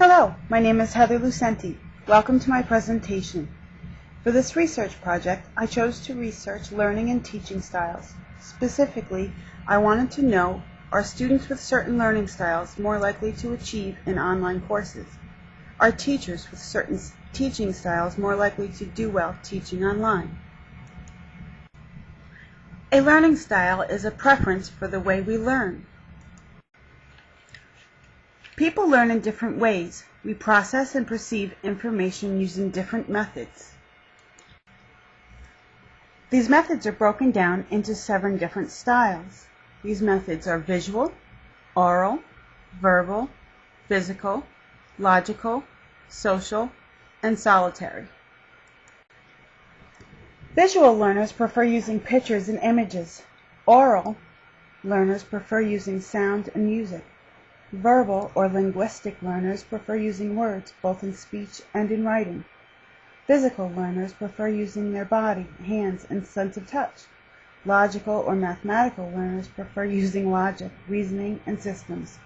Hello, my name is Heather Lucenti. Welcome to my presentation. For this research project, I chose to research learning and teaching styles. Specifically, I wanted to know, are students with certain learning styles more likely to achieve in online courses? Are teachers with certain teaching styles more likely to do well teaching online? A learning style is a preference for the way we learn. People learn in different ways. We process and perceive information using different methods. These methods are broken down into 7 different styles. These methods are visual, oral, verbal, physical, logical, social, and solitary. Visual learners prefer using pictures and images. Oral learners prefer using sound and music. Verbal or linguistic learners prefer using words, both in speech and in writing. Physical learners prefer using their body, hands, and sense of touch. Logical or mathematical learners prefer using logic, reasoning, and systems.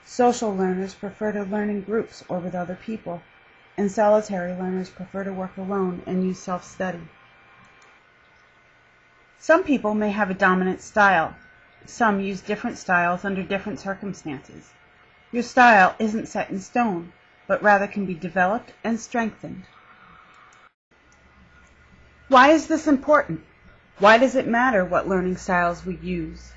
Social learners prefer to learn in groups or with other people. And solitary learners prefer to work alone and use self-study. Some people may have a dominant style. Some use different styles under different circumstances. Your style isn't set in stone, but rather can be developed and strengthened. Why is this important? Why does it matter what learning styles we use?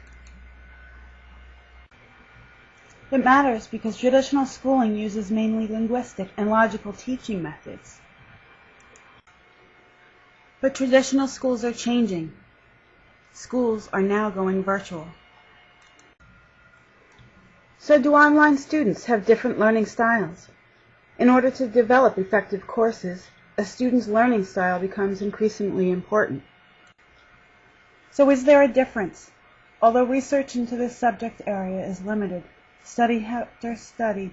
It matters because traditional schooling uses mainly linguistic and logical teaching methods. But traditional schools are changing. Schools are now going virtual. So do online students have different learning styles? In order to develop effective courses, a student's learning style becomes increasingly important. So is there a difference? Although research into this subject area is limited, study after study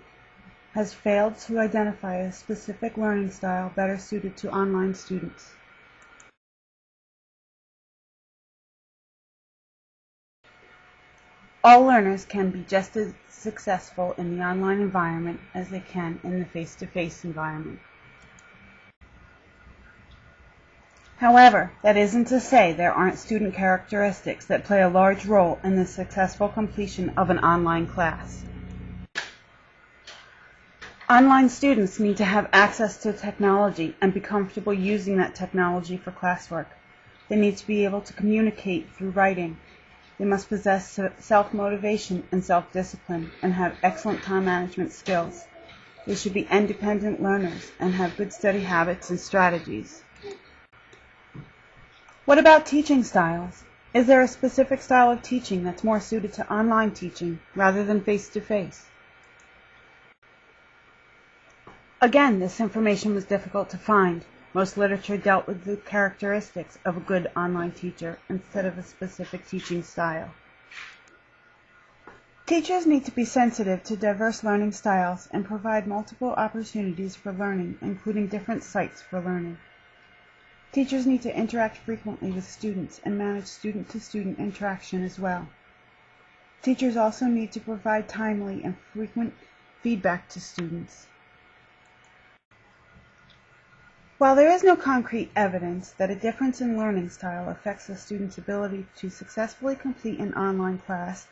has failed to identify a specific learning style better suited to online students. All learners can be just as successful in the online environment as they can in the face-to-face environment. However, that isn't to say there aren't student characteristics that play a large role in the successful completion of an online class. Online students need to have access to technology and be comfortable using that technology for classwork. They need to be able to communicate through writing. They must possess self-motivation and self-discipline and have excellent time management skills. They should be independent learners and have good study habits and strategies. What about teaching styles? Is there a specific style of teaching that's more suited to online teaching rather than face-to-face? Again, this information was difficult to find. Most literature dealt with the characteristics of a good online teacher instead of a specific teaching style. Teachers need to be sensitive to diverse learning styles and provide multiple opportunities for learning, including different sites for learning. Teachers need to interact frequently with students and manage student-to-student interaction as well. Teachers also need to provide timely and frequent feedback to students. While there is no concrete evidence that a difference in learning style affects a student's ability to successfully complete an online class,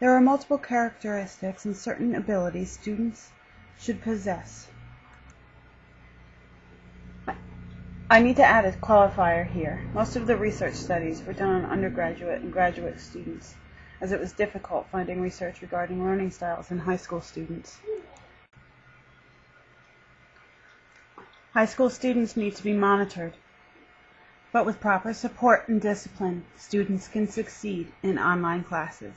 there are multiple characteristics and certain abilities students should possess. I need to add a qualifier here. Most of the research studies were done on undergraduate and graduate students, as it was difficult finding research regarding learning styles in high school students. High school students need to be monitored, but with proper support and discipline, students can succeed in online classes.